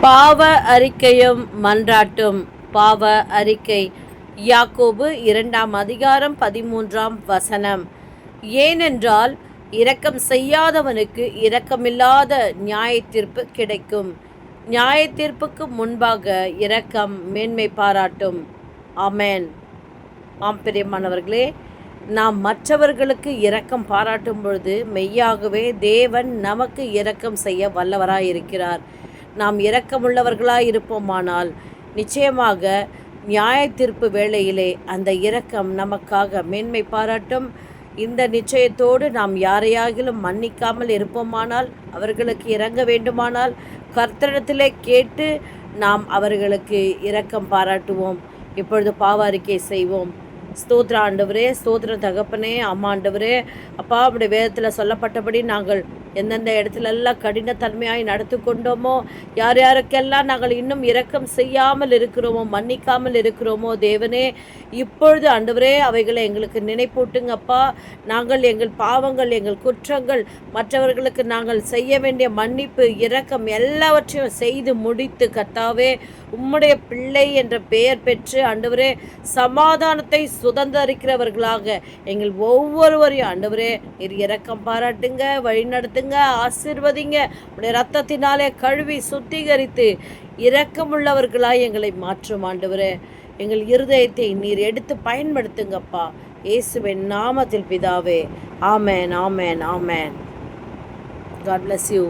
பாவ அறிக்கையும் மன்றாட்டும். பாவ அறிக்கை. யாக்கோபு 2 அதிகாரம் 13 ஏனென்றால் இரக்கம் செய்யாதவனுக்கு இரக்கமில்லாத நியாயத்தீர்ப்பு கிடைக்கும். நியாயத்தீர்ப்புக்கு முன்பாக இரக்கம் மேன்மை பாராட்டும். ஆமென். ஆம் பிரியமானவர்களே, நாம் மற்றவர்களுக்கு இரக்கம் பாராட்டும் பொழுது மெய்யாகவே தேவன் நமக்கு இரக்கம் செய்ய வல்லவராயிருக்கிறார். நாம் இரக்கமுள்ளவர்களாய் இருப்போமானால் நிச்சயமாக நியாய தீர்ப்பு வேளையிலே அந்த இரக்கம் நமக்காக மேன்மை பாராட்டும். இந்த நிச்சயத்தோடு நாம் யாரையாகிலும் மன்னிக்காமல் இருப்போமானால், அவர்களுக்கு இறங்க வேண்டுமானால் கர்த்தரிடத்திலே கேட்டு நாம் அவர்களுக்கு இரக்கம் பாராட்டுவோம். இப்பொழுது பாவ அறிக்கை செய்வோம். ஸ்தோத்திர ஆண்டவரே, ஸ்தோத்திர தகப்பனே, அம்மா ஆண்டவரே, அப்பா அப்படி வேதத்தில் சொல்லப்பட்டபடி நாங்கள் எந்தெந்த இடத்துலெல்லாம் கடினத்தன்மையாய் நடத்து கொண்டோமோ, யார் யாருக்கெல்லாம் நாங்கள் இன்னும் இரக்கம் செய்யாமல் இருக்கிறோமோ, மன்னிக்காமல் இருக்கிறோமோ, தேவனே இப்பொழுது ஆண்டவரே அவைகளை எங்களுக்கு நினைப்பூட்டுங்கப்பா. நாங்கள் எங்கள் பாவங்கள், எங்கள் குற்றங்கள், மற்றவர்களுக்கு நாங்கள் செய்ய வேண்டிய மன்னிப்பு, இரக்கம் எல்லாவற்றையும் செய்து முடித்து கர்த்தாவே உம்முடைய பிள்ளை என்ற பெயர் பெற்று ஆண்டவரே சமாதானத்தை சுதந்திரிக்கிறவர்களாக எங்கள் ஒவ்வொருவரையும் ஆண்டவரே நீர் இரக்கம் பாராட்டுங்க, வழி நடத்துங்க, ஆசீர்வதிங்க. உடைய ரத்தத்தினாலே கழுவி சுத்திகரித்து இரக்கமுள்ளவர்களாய் எங்களை மாற்றும் ஆண்டவரே. எங்கள் இருதயத்தை நீர் எடுத்து பயன்படுத்துங்கப்பா. இயேசுவின் நாமத்தில் பிதாவே. ஆமென், ஆமென், ஆமென். God bless you.